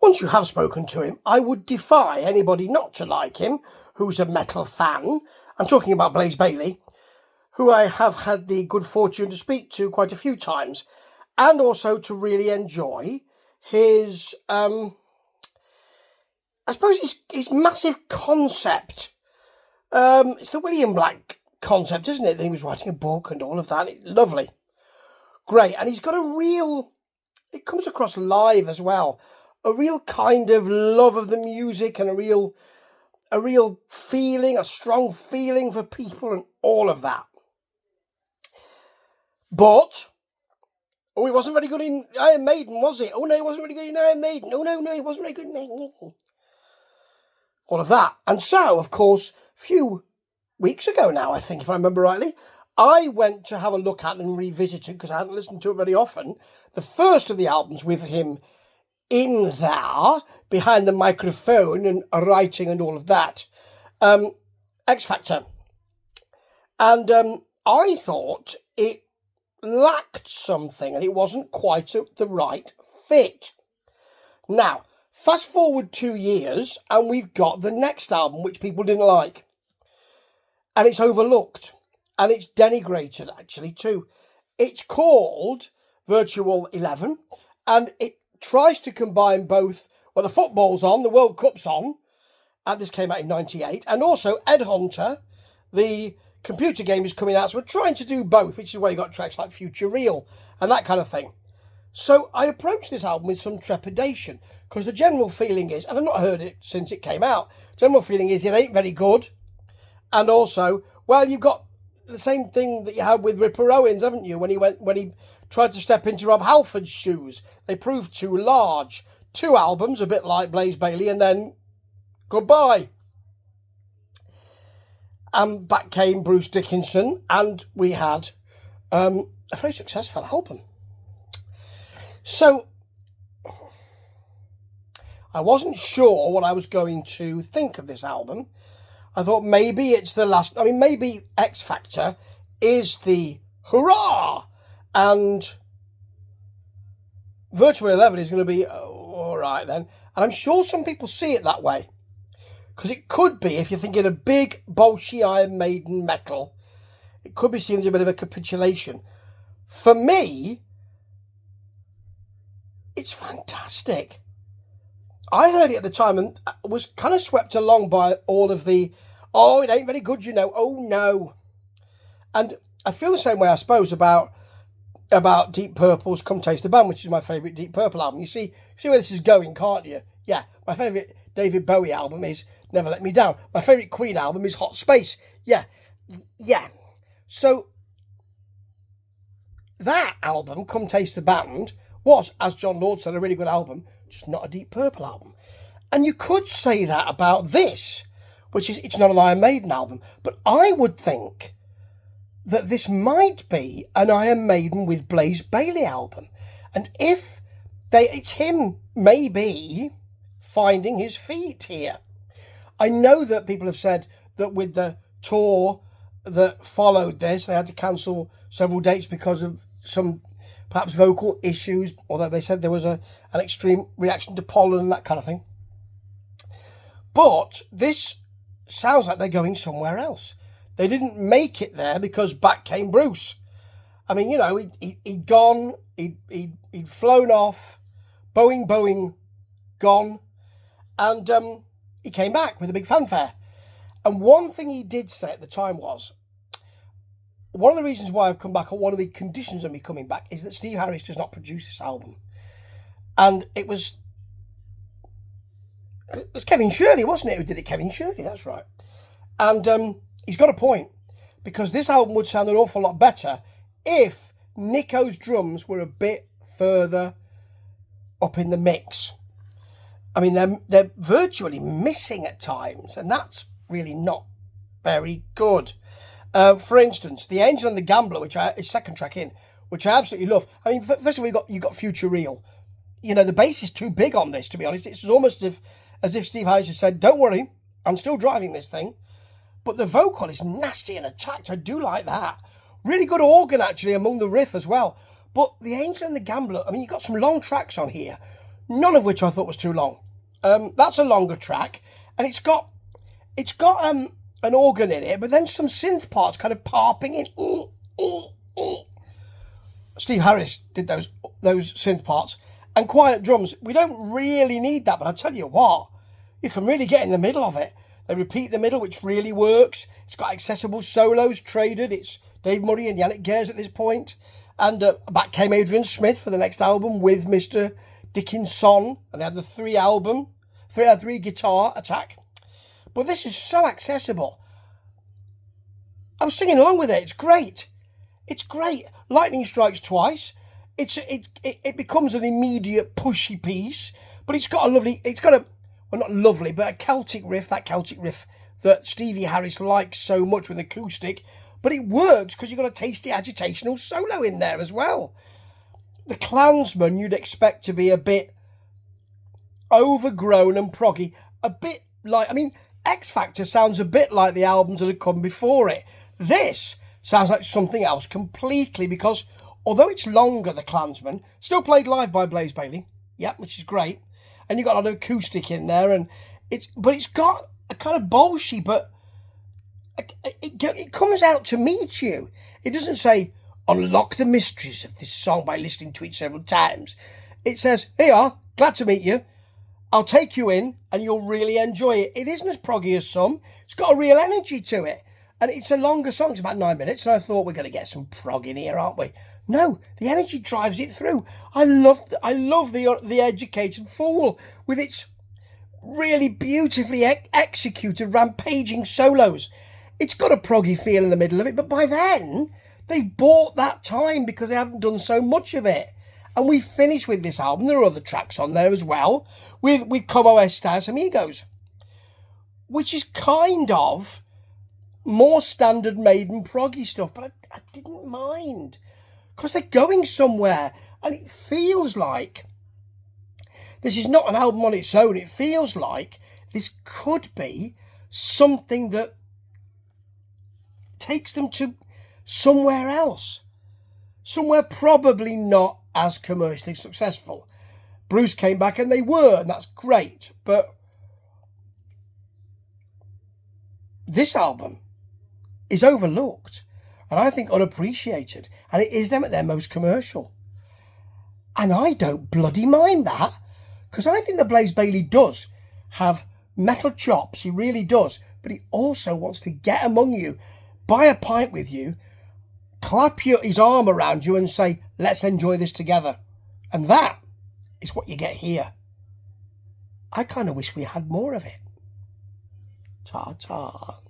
Once you have spoken to him, I would defy anybody not to like him who's a metal fan. I'm talking about Blaze Bayley, who I have had the good fortune to speak to quite a few times, and also to really enjoy his, I suppose his massive concept. It's the William Black concept, isn't it? That he was writing a book and all of that. Lovely. Great. And he's got a real, it comes across live as well, a real kind of love of the music and a real feeling, a strong feeling for people and all of that. But, he wasn't very good in Iron Maiden, was he? Oh no, he wasn't very good in Iron Maiden. Oh no, he wasn't very good in Maiden. All of that. And so, of course, a few weeks ago now, I think, if I remember rightly, I went to have a look at and revisit it, because I hadn't listened to it very often, the first of the albums with him in there, behind the microphone and writing and all of that, X Factor. And I thought it lacked something and it wasn't quite the right fit. Now, fast forward 2 years and we've got the next album, which people didn't like. And it's overlooked. And it's denigrated, actually, too. It's called Virtual 11. And it tries to combine both, well, the football's on, the World Cup's on. And this came out in 98. And also Ed Hunter, the computer game, is coming out. So we're trying to do both, which is why you got tracks like Future Real and that kind of thing. So I approached this album with some trepidation, because the general feeling is, and I've not heard it since it came out, general feeling is it ain't very good. And also, well, you've got the same thing that you had with Ripper Owens, haven't you? When he tried to step into Rob Halford's shoes, they proved too large. 2 albums, a bit like Blaze Bayley, and then goodbye. And back came Bruce Dickinson, and we had a very successful album. So, I wasn't sure what I was going to think of this album. I thought maybe it's the last, maybe X Factor is the hurrah, and Virtual 11 is going to be alright then. And I'm sure some people see it that way. Because it could be, if you're thinking a big, bolshy Iron Maiden metal, it could be seen as a bit of a capitulation. For me, it's fantastic. I heard it at the time and was kind of swept along by all of the, oh, it ain't very good, you know, oh no. And I feel the same way, I suppose, about Deep Purple's Come Taste the Band, which is my favourite Deep Purple album. You see where this is going, can't you? Yeah, my favourite David Bowie album is Never Let Me Down. My favourite Queen album is Hot Space. Yeah. So, that album, Come Taste the Band, was, as John Lord said, a really good album, just not a Deep Purple album. And you could say that about this, which is, it's not an Iron Maiden album, but I would think that this might be an Iron Maiden with Blaze Bayley album. And if it's him, maybe, finding his feet here. I know that people have said that with the tour that followed this, they had to cancel several dates because of some perhaps vocal issues, although they said there was an extreme reaction to pollen and that kind of thing. But this sounds like they're going somewhere else. They didn't make it there because back came Bruce. I mean, you know, he'd gone, he'd flown off, Boeing, gone, and he came back with a big fanfare. And one thing he did say at the time was, one of the reasons why I've come back, or one of the conditions of me coming back, is that Steve Harris does not produce this album. And it was Kevin Shirley, wasn't it, who did it? Kevin Shirley, that's right. And he's got a point, because this album would sound an awful lot better if Nico's drums were a bit further up in the mix. I mean, they're virtually missing at times, and that's really not very good. For instance, The Angel and the Gambler, which is second track in, which I absolutely love. I mean, first of all, you got Future Real. You know, the bass is too big on this, to be honest. It's almost as if Steve Harris has said, don't worry, I'm still driving this thing. But the vocal is nasty and attacked. I do like that. Really good organ, actually, among the riff as well. But The Angel and the Gambler, I mean, you've got some long tracks on here. none of which I thought was too long. That's a longer track, and it's got an organ in it, but then some synth parts kind of parping in. Steve Harris did those synth parts, and quiet drums. We don't really need that, but I tell you what, you can really get in the middle of it. They repeat the middle, which really works. It's got accessible solos traded. It's Dave Murray and Yannick Gers at this point. And back came Adrian Smith for the next album with Mr. Dickinson. And they had the three guitar attack. But this is so accessible. I was singing along with it. It's great. It's great. Lightning strikes twice. It becomes an immediate pushy piece. But well, not lovely, but a Celtic riff, that Stevie Harris likes so much with acoustic, but it works because you've got a tasty agitational solo in there as well. The Klansman you'd expect to be a bit overgrown and proggy, a bit like, X Factor sounds a bit like the albums that had come before it. This sounds like something else completely, because although it's longer, the Klansman, still played live by Blaze Bayley, which is great. And you've got a lot of acoustic in there, and it's got a kind of bolshy, but it comes out to meet you. It doesn't say, unlock the mysteries of this song by listening to it several times. It says, here you are, glad to meet you. I'll take you in, and you'll really enjoy it. It isn't as proggy as some. It's got a real energy to it. And it's a longer song, it's about 9 minutes, and I thought we're going to get some prog in here, aren't we? No, the energy drives it through. I love the Educated Fool with its really beautifully executed rampaging solos. It's got a proggy feel in the middle of it, but by then they bought that time because they haven't done so much of it. And we finish with this album. There are other tracks on there as well with Como Estas Amigos, which is kind of more standard Maiden proggy stuff, but I didn't mind because they're going somewhere, and it feels like this is not an album on its own. It feels like this could be something that takes them to somewhere else, somewhere probably not as commercially successful. Bruce came back and they were, and that's great, but this album is overlooked and I think unappreciated, and it is them at their most commercial. And I don't bloody mind that, because I think that Blaze Bayley does have metal chops, he really does, but he also wants to get among you, buy a pint with you, clap his arm around you and say, let's enjoy this together. And that is what you get here. I kind of wish we had more of it. Ta-ta.